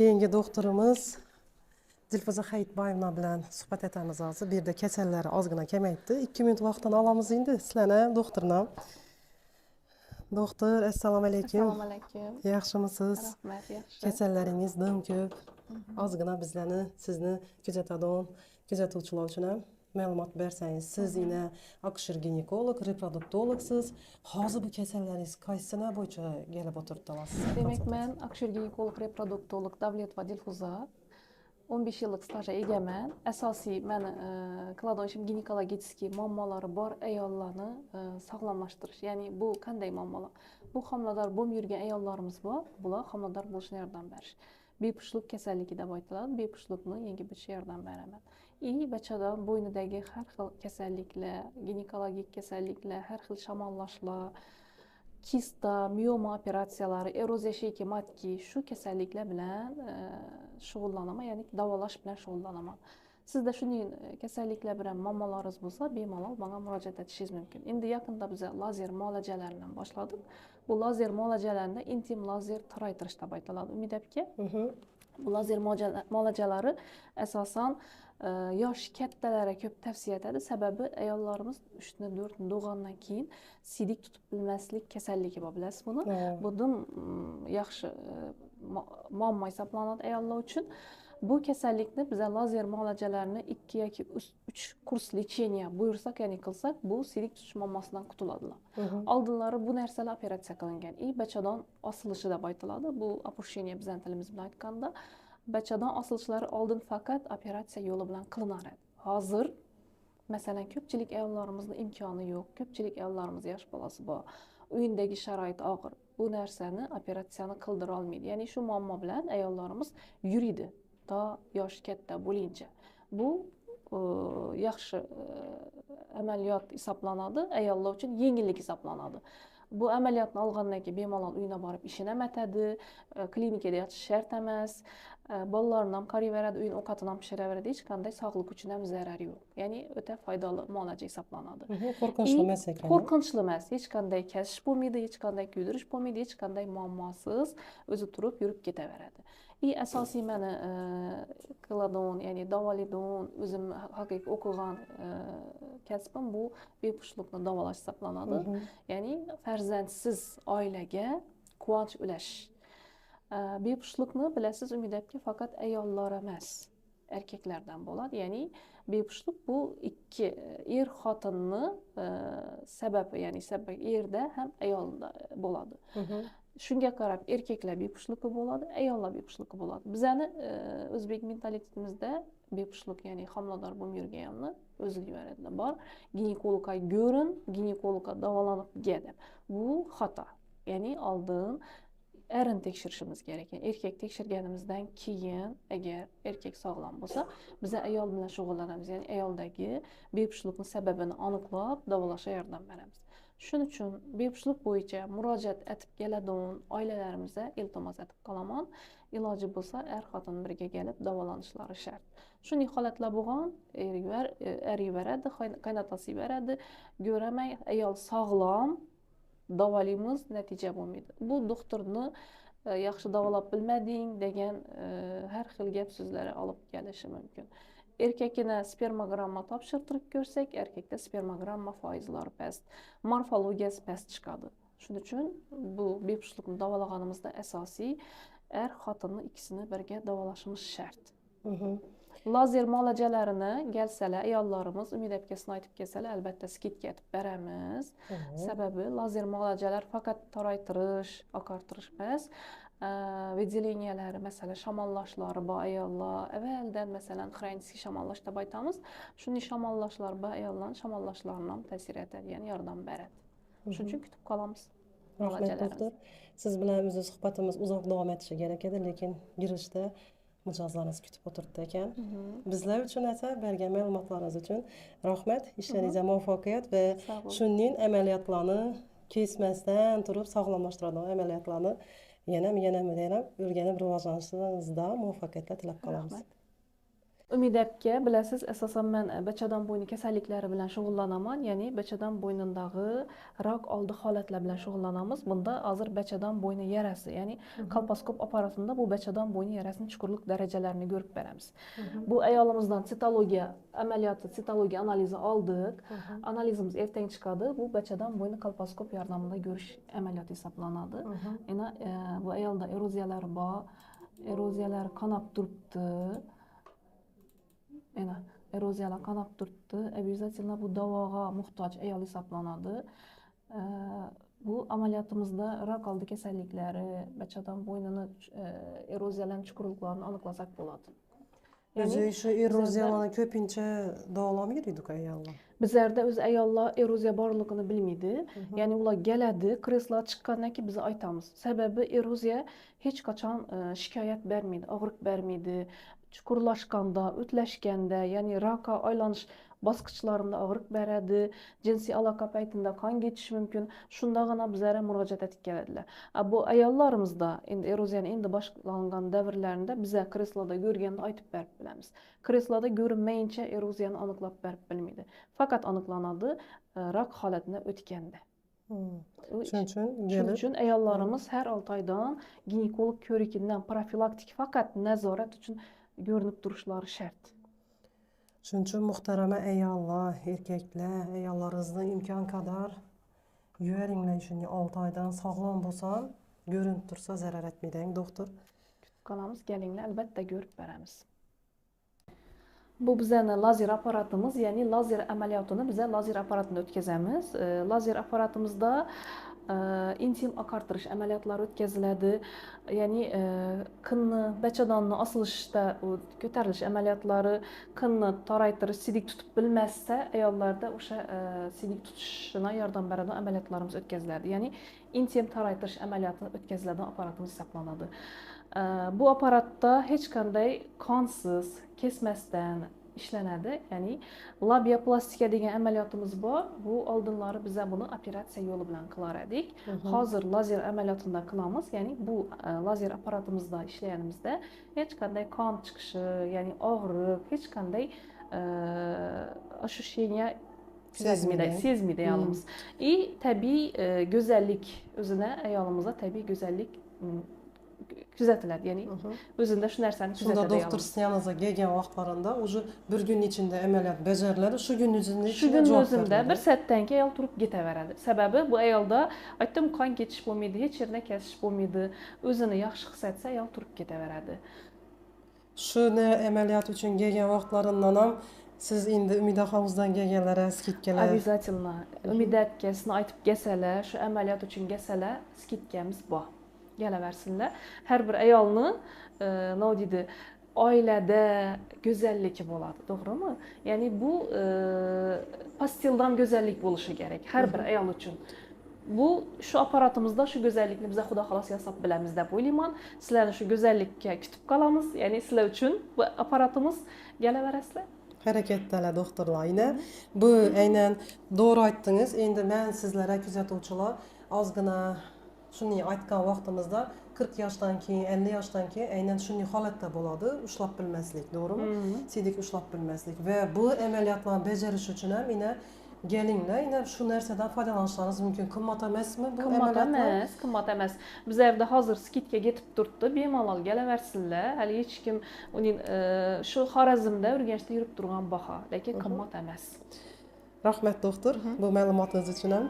Keyingi doktorimiz Dilfuza Hayitbayevna bilan suhbat etamiz hozir. Bu yerda kasallari ozgina kamayibdi. 2 minut vaqtini olamiz endi. Sizlarni doktorni. Doktor, assalomu alaykum. Assalomu alaykum. Yaxshimisiz? Rahmat, yaxshi. Kasallaringiz dim ko'p. Ozgina bizlarni, sizni kuzatadigan kuzatuvchilar uchun ham ma'lumot bersangiz. Siz yana akushер ginekolog, reproduktologsiz. Hozir bu kasallaringiz qaysini bo'yicha kelib o'tiribdi olasiz? Demak, men akushер ginekolog, reproduktolog Davletova Dilfuza 15 yillik stajga egaman. Asosiy meni qiladigan ishim ginekologический muammolari bor ayollarni sog'lomlashtirish. Ya'ni bu qanday muammolar? Bu homilador bo'lib yurgan ayollarimiz bor. Bular homilador bo'lishga yordam berish. Bepushtlik kasalligi deb aytiladi. Bepushtlikni yengib o'tishga yordam beraman. Bachada bo'ynidagi har xil kasalliklar, ginekologik kasalliklar, har xil shamollashlar, kista, mioma operatsiyalari, eroziya sheyki matki shu kasalliklar bilan shug'ullanaman, ya'ni davolash bilan shug'ullanaman. Sizda shunday kasalliklar bilan muammolaringiz bo'lsa, bemalol menga murojaat etishingiz mumkin. Endi yaqinda biz lazer muolajalarini boshladik. Bu lazer muolajalarida intim lazer taraytirish deb aytiladi. Umid aka. Bu lazer muolajalari asosan yosh kattalarga ko'p tavsiya etadi. Sababi ayollarimiz 3-4 tug'gandan keyin siydik tutib bilmaslik kasalligi bor, bilasiz buni. Bu dim yaxshi muammo hisoblanadi ayollar uchun. Bu kasallikni biz lazer muolajalarini 2 yoki 3 kurs lecheniya buyursak, ya'ni qilsak, bu siydik tutish muammosidan qutuladilar. Oldinlari bu narsalar operatsiya qilingan. Bachadon osilishi deb aytiladi. Bu opущение bizning tilimiz bilan aytganda, bachadon osilishlari oldin faqat operatsiya yo'li bilan qilinar edi. Hozir masalan ko'pchilik ayollarimizning imkoni yo'q, ko'pchilik ayollarimiz yosh bolasi bor, uyindagi sharoit og'ir. Bu narsani operatsiyani qildira olmaydi. Ya'ni shu muammo bilan ayollarimiz yuridi to yosh katta bo'lincha. Bu yaxshi amaliyot hisoblanadi, ayollar uchun yengillik hisoblanadi. Bu amaliyotni olgandan keyin bemalol uyina borib ishini ham atadi, klinikada yotish shart emas, bolalarni ham qarayveradi, uyin ovqatini ham pishiraveradi, hech qanday sog'liq uchun ham zarari yo'q. Ya'ni o'ta foydali muolaja hisoblanadi. Qo'rqinchli emas ekan. Qo'rqinchli emas, hech qanday kasish bo'lmaydi, hech qanday kuydirish bo'lmaydi, hech qanday muammosiz o'zi turib yurib ketaveradi. Asosiy meni qiladigan, ya'ni davolaydigan o'zim haqiqiy o'qigan kasbim bu bepushtlikni davolash hisoblanadi. Ya'ni farzandsiz oilaga quvonch ulash. Bepushtlikni bilasiz, Umid aka, faqat ayollar emas, erkaklardan bo'ladi. Ya'ni bepushtlik bu ikki xotinni sababi, ya'ni sabab erda ham ayolda bo'ladi. Shunga qarab erkaklar bepushtlik bo'ladi, ayollar bepushtlik bo'ladi. Bizani o'zbek mentalitetimizda bepushtlik, ya'ni homilador bo'lib yurganni o'ziga yaratilar bor. Ginekologga ko'rin, ginekologga davolanib deb. Bu xato. Ya'ni oldin erini tekshirishimiz kerak. Yani erkak tekshirganimizdan keyin agar erkak sog'lom bo'lsa, biz ayol bilan shug'ullanamiz. Ya'ni ayoldagi bepushtlikning sababini aniqlab davolashga yordam beramiz. Shuning uchun bepushtlik bo'yicha murojaat etib keladigan oilalarimizga iltimos etib qolaman. Iloji bo'lsa, xotin birga kelib davolanishlari shart. Shunday holatlar bo'lgan, er yuboradi, qaynotasi yuboradi, ko'ramay ayol sog'lom, davolaymiz, natija bo'lmaydi. Bu doktorni yaxshi davolab bilmading degan har xil gap so'zlari olib kelishi mumkin. Erkakina spermogramma topshirtirib ko'rsak, erkakda spermogramma foizlari past, morfologiyasi past chiqadi. Shuning uchun bu bepushtlikni davolaganimizda asosiy xotinni ikkisini birga davolashimiz shart. Lazer muolajalarini kelsalar ayollarimiz Umid akasini aytib kelsalar, albatta skidka etib beramiz. Sababi lazer muolajalar faqat toraytirish, oqartirish emas, выделениялari, masalan, shamollashlari bor ayollar, avvaldan masalan xronический shamollash deb aytamiz. Shunday shamollashlar bor ayollarning shamollashlarini ham ta'sir etadi, ya'ni yordam beradi. Shuning uchun kutib qolamiz. Rahmat doktor. Siz bilan o'zi suhbatimiz uzoq davom etishi kerak edi, lekin girishda mijozlarimiz kutib o'tirdi ekan. Bizlar uchun esa bergan ma'lumotlaringiz uchun rahmat. Ishlaringizga muvaffaqiyat va shunning amaliyotlarni kesmasdan turib sog'lomlashtiradigan amaliyotlarni yana o'rganib rivojlanishingizda muvaffaqiyatlar tilab qolamiz. Ümid aka, bilasiz, asosan men bachadan bo'yni kasalliklari bilan shug'ullanaman, ya'ni bachadan bo'ynidagi rak oldi holatlar bilan shug'ullanamiz. Bunda hozir bachadan bo'yni yarasi, ya'ni kolposkop apparatida bu bachadan bo'yni yarasini chuqurlik darajalarini ko'rib beramiz. Bu ayolimizdan sitologiya amaliyoti, sitologiya analizi oldik. Analizimiz ertaga chiqadi. Bu bachadan bo'yni kolposkop yordamida ko'rish amaliyoti hisoblanadi. Yana bu ayolda eroziyalar bor, eroziyalar qonab turibdi. Yana eroziyalar qonab turibdi. Обязательно bu davoga muhtoj ayol hisoblanadi. Bu amaliyotimizda rak oldi kasalliklari, bachadan bo'ynini eroziyalan chuqurliklarini aniqlasak bo'ladi. O'zi shu eroziyalarni ko'pincha davolamaydi ayollar. Bizlarda o'zi ayollar eroziya borligini bilmaydi. Ya'ni ular keladi, kreslo chiqqandan keyin biz aytamiz. Sababi eroziya hech qachon shikoyat bermaydi, og'riq bermaydi. Chuqurlashganda, o'tlashganda, ya'ni rakka aylanish bosqichlarında og'riq beradi, jinsiy aloqa paytida qon ketishi mumkin. Shundagina bizlarga murojaat etib keladilar. Bu ayollarimizda endi eroziyani endi boshlangan davrlarida biza kresloda ko'rganda aytib berib bilamiz. Kresloda ko'rinmayincha eroziyani aniqlab berib bilmaydi. Faqat aniqlanadi rak holatini o'tganda. Shuning uchun ayollarimiz har 6 oydan ginekolog ko'rigidan profilaktik faqat nazorat uchun ko'rinib turishlari shart. Shuning uchun muhtarama ayollar, erkaklar, ayollaringizni imkon qadar yuvaringlar, shunga 6 oydan sog'lom bo'lsam, ko'rinib tursa zarar etmaydi, doktor. Kutib qolamiz, kelinglar, albatta ko'rib beramiz. Bu bizning lazer apparatimiz, ya'ni lazer amaliyotini biz lazer apparatida o'tkazamiz. Lazer apparatimizda intim oqartirish amaliyotlari o'tkaziladi. Ya'ni qinni, bachadonni osilishda ko'tarilish amaliyotlari, qinni toraytirish, sidik tutib bilmasa, ayollarda o'sha sidik tutishina yordam beradigan amaliyotlarimiz o'tkaziladi. Ya'ni intim toraytirish amaliyoti o'tkaziladigan apparatimiz hisoblanadi. Bu apparatda hech qanday qonsiz, kesmasdan ishlanadi. Ya'ni labioplastika degan amaliyotimiz bor. Bu oldinlari biz buni operatsiya yo'li bilan qilar edik. Hozir lazer amaliyotida qilamiz. Ya'ni bu lazer apparatimizda ishlaganimizda hech qanday qon chiqishi, ya'ni og'riq, hech qanday ощущение sezmaydi ayolimiz. Tabiiy go'zallik o'zida ayolimizda tabiiy go'zallik kuzatiladi. Ya'ni o'zida shu narsani kuzatadi. Shunda doktor Snyanozga kelgan vaqtlarida o'zi bir kun ichida amaliyot bajariladi. Shu kun o'zida bir soatdan keyin ayol turib ketaveradi. Sababi bu ayolda aytdim, qon ketish bo'lmaydi, hech yerda kesish bo'lmaydi. O'zini yaxshi his etsa, ayol turib ketaveradi. Shuni amaliyot uchun kelgan vaqtlarindan ham siz endi Umida Havuzdan kelganlar skidkalar. Обязательно. Umida akasini aytib kelsalar, shu amaliyot uchun kelsalar, skidkamiz bor. Gelaversinlar. Har bir ayolni nima deydi, oilada go'zalligi bo'ladi, to'g'rimi? Ya'ni bu pasteldan go'zallik bo'lishi kerak har bir ayol uchun. Bu shu apparatimizda shu go'zallikni biz xudo xolos yasab bilamiz deb o'ylayman. Sizlarni shu go'zallikka kutib qolamiz. Ya'ni sizlar uchun bu apparatimiz gelaverasizlar. Harakatdalar doktorlar. Bu aynan to'g'ri aytdingiz. Endi men sizlarga kuzatuvchilar ozgina shuni aytgan vaqtimizda 40 yoshdan keyin, 50 yoshdan keyin aynan shunday holatda bo'ladi, ushlab bilmaslik, to'g'rimi? Sidik ushlab bilmaslik va bu amaliyotlarni bajarish uchun ham yana kelinglar, yana shu narsadan foydalanishlaringiz mumkin. Qimmat emasmi bu amaliyotlar? Qimmat emas. Bizlarda hozir skidga yetib turibdi, bemalol kelaversinlar. Hali hech kim uning shu Xorazmda, Urganchda yurib turgan baho, lekin qimmat emas. Rahmat doktor, bu ma'lumotingiz uchun ham.